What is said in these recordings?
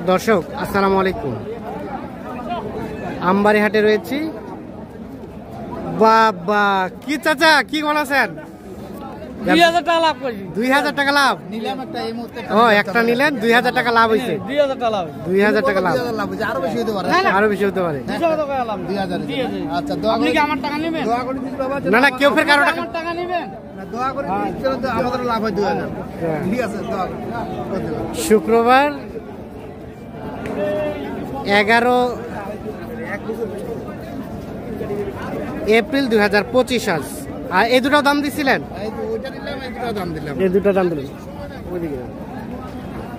দর্শক আসসালামু আলাইকুম। আমবাড়ি হাটে রয়েছি। বাবা কি চাচা কি বলেছেন? 2000 টাকা লাভ করেছি। 2000 টাকা লাভ নিলাম একটা এই মুহূর্তে। ও একটা নিলেন 2000 টাকা লাভ হইছে। 2000 টাকা লাভ। 2000 টাকা লাভ। আরো বেশি হতে পারে। আরো বেশি হতে পারে। 200 টাকা লাভ। 2000। আচ্ছা দোয়া করে। আপনি কি আমার টাকা নেবেন? দোয়া করে দিন বাবা। না না কেউ ফের কারো টাকা নেবেন? না দোয়া করে দিন তো আমাদের লাভ হয় 2000। ঠিক আছে দোয়া করে। শুক্রবার 11 এপ্রিল 2025 আজ। আর এই দুটো দাম দিছিলেন? ওইটা দিলাম এই দুটো দাম দিলাম। এই দুটো দাম দিলেন।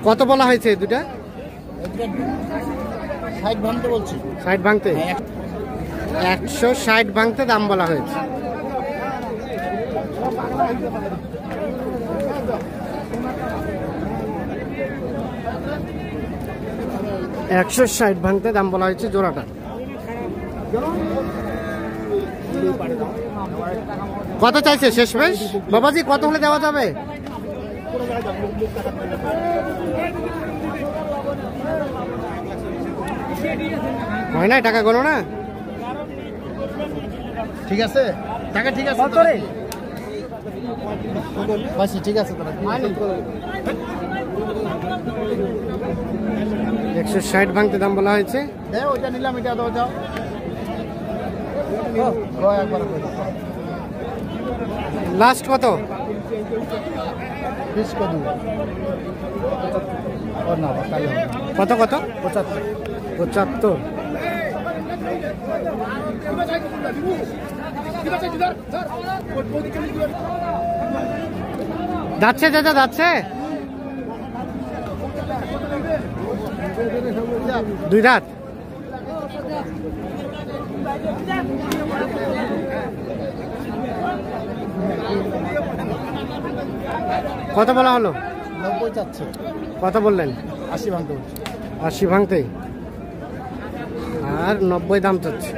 কত বলা হয়েছে এই দুটা? 60 ভাঙতে বলছি। 60 ভাঙতে 160 ভাঙতে দাম বলা হয়েছে। $160 ভাঙতে দাম বলা হয়েছে জোড়াটা। কত চাইছে শেষমেশ বাবাজি? কত হলে দেওয়া যাবে? হয় না টাকা গোনো না? ঠিক আছে টাকা ঠিক আছে কত রে? বাস ঠিক আছে তোরা 160 ভাঙতে দাম বলা হয়েছে। দে ওইটা নিলাম এটা দাও যাও। একবার লাস্ট কত? 20 কত? ও না তাই হবে। কত কত? 75। 75। যাচ্ছে চাচা যাচ্ছে। 2 দাঁত। কত বলা হলো? 90 চাচ্ছে। কত বললেন? 80 ভাঙতে বলছি। 80 ভাঙতে আর 90 দাম চাচ্ছে।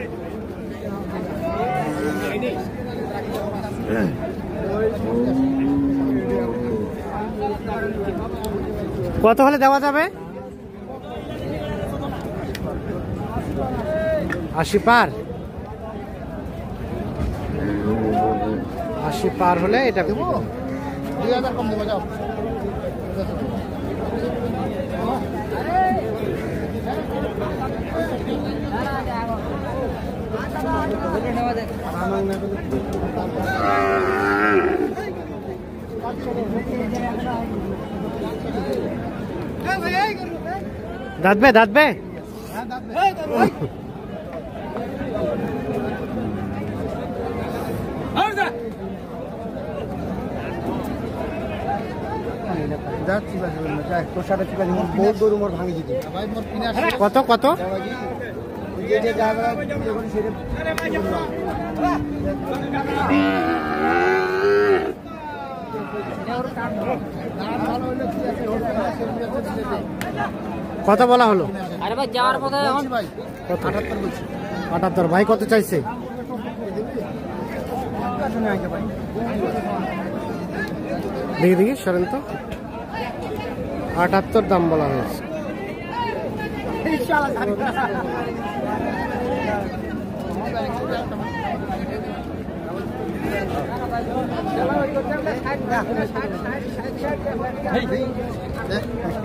কত হলে দেওয়া যাবে? 80 পার। 80 পার হলে এটা দেবো। 2000 কম দেবো যাও। দাঁতবে দাঁতবে কত কত? কত বলা হলো? আরে ভাই যাওয়ার পথে এখন ভাই 78 বলছি। 78 ভাই কত চাইছে? দেখি দেখি সরেন তো। 78 দাম বলা হয়েছে।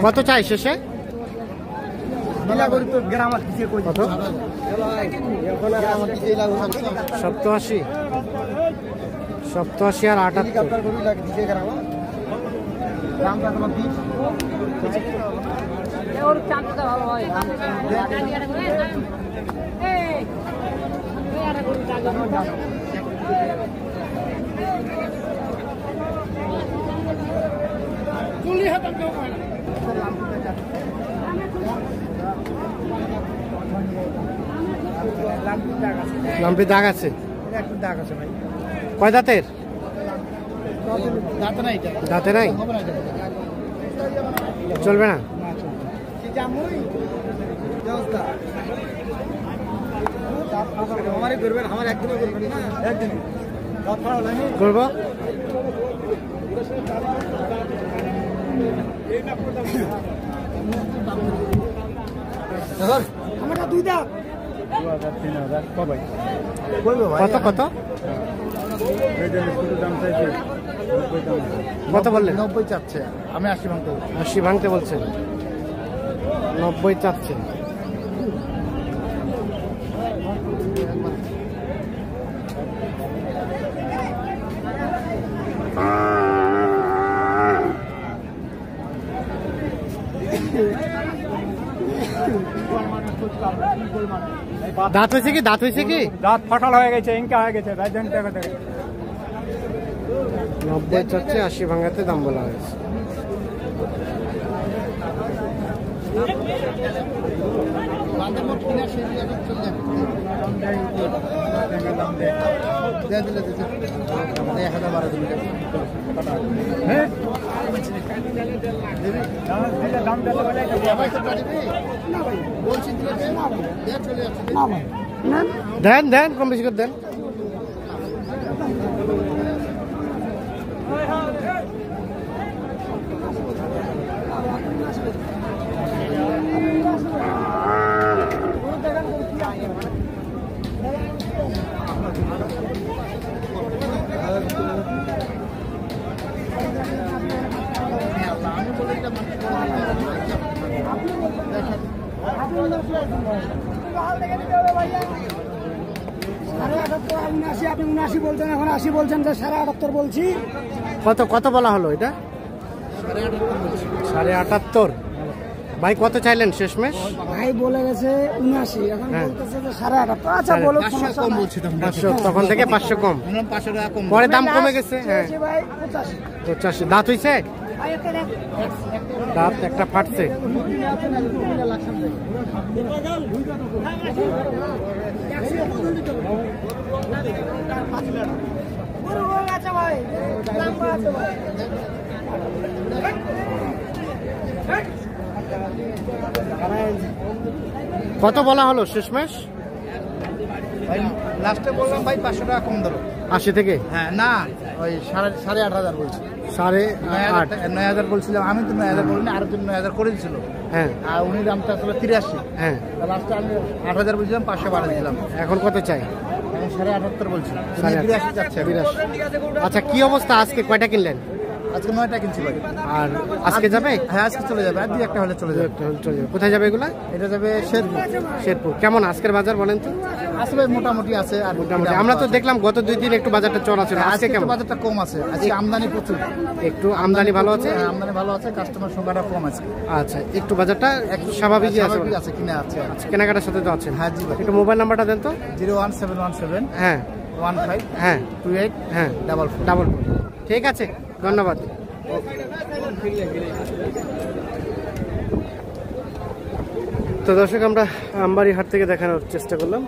কত চাই শেষে? কত? 87। 87 আর 78। লাম্পি দাগ আছে। কয় দাঁতের? দাঁতে নাই চলবে না। করবো আমরা 2 দাঁত 2000 3000 কবে কত কত কত বললেন? 90 চাচ্ছে, আমি 80 ভাঙতে 80 ভাঙতে বলছেন, 90 চাচ্ছেন। দাঁত হয়েছে কি? দাঁত হয়েছে কি? দাঁত ফাটাল হয়ে গেছে, ইনকা হয়ে গেছে। 90 চাচ্ছে, 80 ভাঙাতে দাম বলা হয়েছে। দেন দেন, কম বেশি করে দেন। আপনি 79 বলছেন, এখন 80 বলছেন, 78.5 বলছি। কত কত বলা হলো এটা? 78.5। ভাই কত চাইলেন শেষমেশ? ভাই বলে গেছে 79, এখন বলতেছে যে 78.5। আচ্ছা বলো, সমস্যা কম নাই। বলছি তখন 500, তখন থেকে 500 কম, 500 টাকা কম। পরে দাম কমে গেছে। হ্যাঁ, চেয়েছি ভাই 85। 85। দাঁত হইছে? ভাই একটা দেখ। দাঁত একটা ফাটছে। পুরো রোগ আছে ভাই, লম্বা আছে ভাই। কত বলা হলো শেষমেশ? ভাই লাস্টে বললাম ভাই 500 টাকা কম ধরো। 80 থেকে? হ্যাঁ না, ওই 8,500 বলছি। 8,500। 9,000 বলছিলাম আমি, তো 9,000 বলিনি, আরেকজন 9,000 করে দিছিল। হ্যাঁ আর উনি দামটা আসলে 83। হ্যাঁ। লাস্টে আমি 8,000 বলছিলাম, 500 বাড়িয়ে দিলাম। এখন কত চাই? এখন 78.5 বলছি। 83 যাচ্ছে 82। আচ্ছা, কি অবস্থা? আজকে কয়টা কিনলেন? আজকে 9টা কিনছি ভাই। আর আজকে যাবে? হ্যাঁ আজকে চলে যাবে, আর 2-1টা হলে চলে যাবে। চলে যাবে। কোথায় যাবে এগুলা? এটা যাবে শেরপুর। শেরপুর। কেমন আজকের বাজার বলেন তো? আসলে মোটামুটি আছে, আর মোটামুটি আমরা তো দেখলাম গত 2 দিন একটু বাজারটা চড়া ছিল, আজকে আজকে কেমন? বাজারটা কম আছে, আজকে আমদানি প্রচুর। একটু আমদানি ভালো আছে। হ্যাঁ, আমদানি ভালো আছে, কাস্টমার সংখ্যাটা কম আছে। আচ্ছা, একটু বাজারটা একটু স্বাভাবিকই আছে। স্বাভাবিক আছে, কিনে আছে। আচ্ছা, কেনাকাটার সাথে তো আছেন। হ্যাঁ জি ভাই। একটু মোবাইল নাম্বারটা দেন তো। 01717 হ্যাঁ 15 হ্যাঁ 28 হ্যাঁ 44। ঠিক আছে, ধন্যবাদ। তো দর্শক, আমরা আমবাড়ি হাট থেকে দেখানোর চেষ্টা করলাম।